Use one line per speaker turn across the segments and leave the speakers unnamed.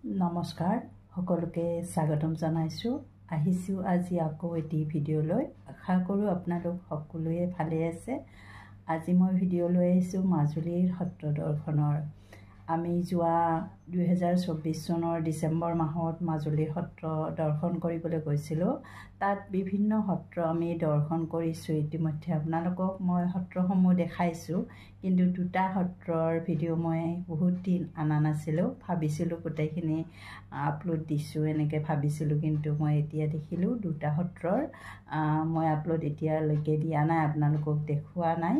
নমস্কাৰ সকলোকে স্বাগতম জনাইছো আহিছো আজি আকৌ এটি ভিডিঅ' লৈ আশা কৰো আপোনালোক সকলোৱে ভালে আছে আজি মই ভিডিঅ' লৈ আহিছো মাজুলীৰ সত্ৰ দৰ্শনৰ আমি যোৱা 2024 চনৰ ডিসেম্বৰ মাহত মাজুলী সত্ৰ দৰ্শন কৰিবলৈ গৈছিলো তাত বিভিন্ন সত্ৰ আমি দৰ্শন কৰিছো ইতিমধ্যে আপোনালোকক মই সত্ৰসমূহ দেখাইছো কিন্তু দুটা সত্ৰৰ ভিডিঅ' মই বহুত দিন আনা নাছিলো ভাবিছিলো গোটেইখিনি আপলোড দিছো এনেকৈ ভাবিছিলো কিন্তু মই এতিয়া দেখিলো দুটা সত্ৰৰ মই আপলোড এতিয়ালৈকে দিয়া নাই আপোনালোকক দেখুৱা নাই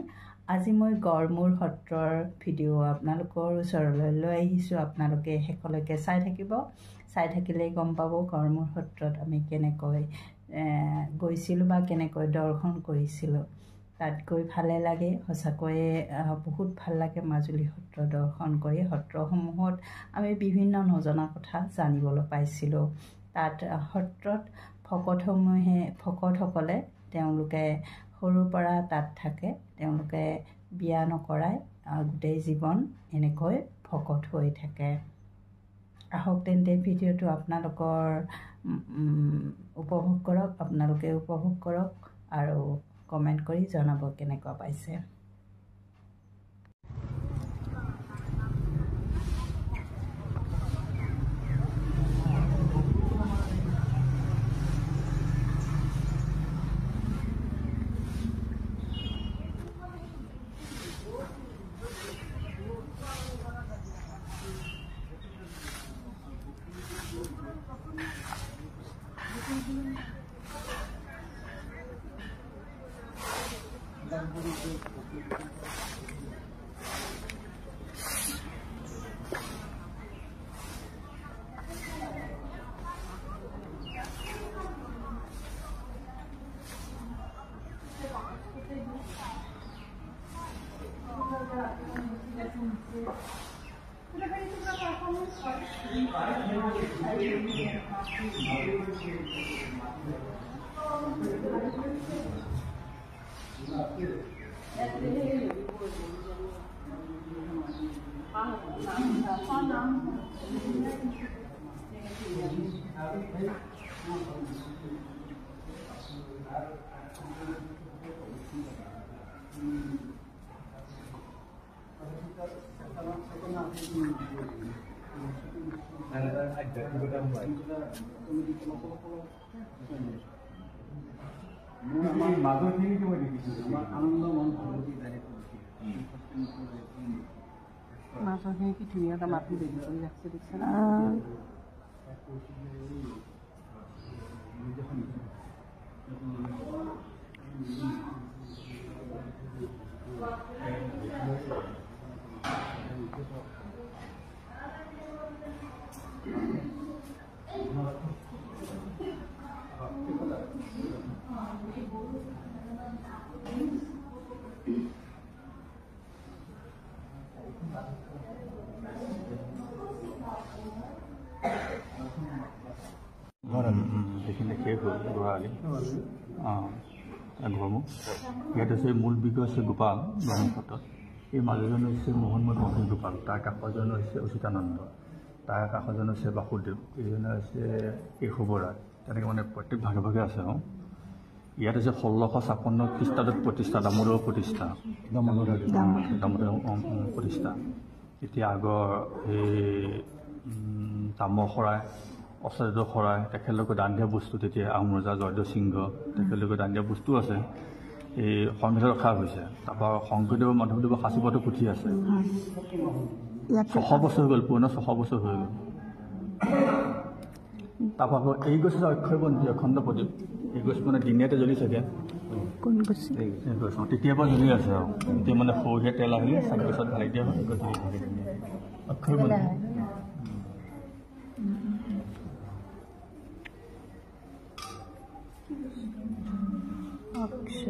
আজি মই গড়মূৰ সত্ৰৰ ভিডিঅ' আপোনালোকৰ ওচৰলৈ লৈ আহিছো আপোনালোকে হেকলৈকে চাই থাকিলে গম পাব গড়মূৰ সত্ৰত আমি কেনেকৈ গৈছিলো বা কেনেকৈ দৰ্শন কৰিছিলো তাত গৈ ভালে লাগে সঁচাকৈয়ে বহুত ভাল লাগে মাজুলী সত্ৰ দৰ্শন কৰি সত্ৰসমূহত আমি বিভিন্ন নজনা কথা জানিবলৈ পাইছিলো তাত সত্ৰত ভকতসকলে তেওঁলোকে সৰুৰ পৰা তাত থাকে তেওঁলোকে বিয়া নকৰাই গোটেই জীৱন এনেকৈ ভকত হৈ থাকে আহক তেন্তে ভিডিঅ'টো আপোনালোকৰ উপভোগ কৰক আপোনালোকে উপভোগ কৰক আৰু কমেন্ট কৰি জনাব কেনেকুৱা পাইছে
মাছখিনি কি ধুনীয়াকৈ মাটি বেৰি কৰি ৰাখছে দেখিছে না
সেইখিনি শেষ হ'ল গোহালি গড়মূৰ ইয়াত আছে মূল বিষয় আছে গোপাল ব্ৰহ্মপুত্ৰত এই মাজুজন হৈছে মোহনমদ মহী গোপাল তাৰ কাষজন হৈছে অচ্যুতানন্দ তাৰ কাষজন হৈছে বাসুদেৱ এইজনে হৈছে কেশৱৰাজ তেনেকৈ মানে প্ৰত্যেক ভাগে ভাগে আছে ইয়াত আছে 1656 খ্ৰীষ্টাব্দত প্ৰতিষ্ঠা দামোদৰ প্ৰতিষ্ঠা প্ৰতিষ্ঠা এতিয়া আগৰ সেই তামৰ শৰাই অস্ত্ৰদ শৰাই তেখেতলোকে দান দিয়া বস্তু তেতিয়া আহোম ৰজা জয়দেৱ সিংহ তেখেতলোকে দান দিয়া বস্তু আছে এই সংবিধান ৰখা হৈছে তাৰপৰা শংকৰদেৱৰ মাধৱদেৱৰ সাঁচিপাতো পুথি আছে 600 বছৰ হৈ গ'ল পুৰণা 600 বছৰ হৈ গ'ল তাৰপৰা আকৌ এই গছ অক্ষয়বন্তী অখণ্ড প্ৰদীপ এই গছ মানে দিনীয়াতে জ্বলি থাকে
কোন গছ
তেতিয়াৰ পৰা জ্বলি আছে আৰু এতিয়া মানে সৰহীয়া তেল আহিলে চাৰি গছত ঢালি দিয়া হয় গছ অক্ষয়বন্তী
অক্ষয়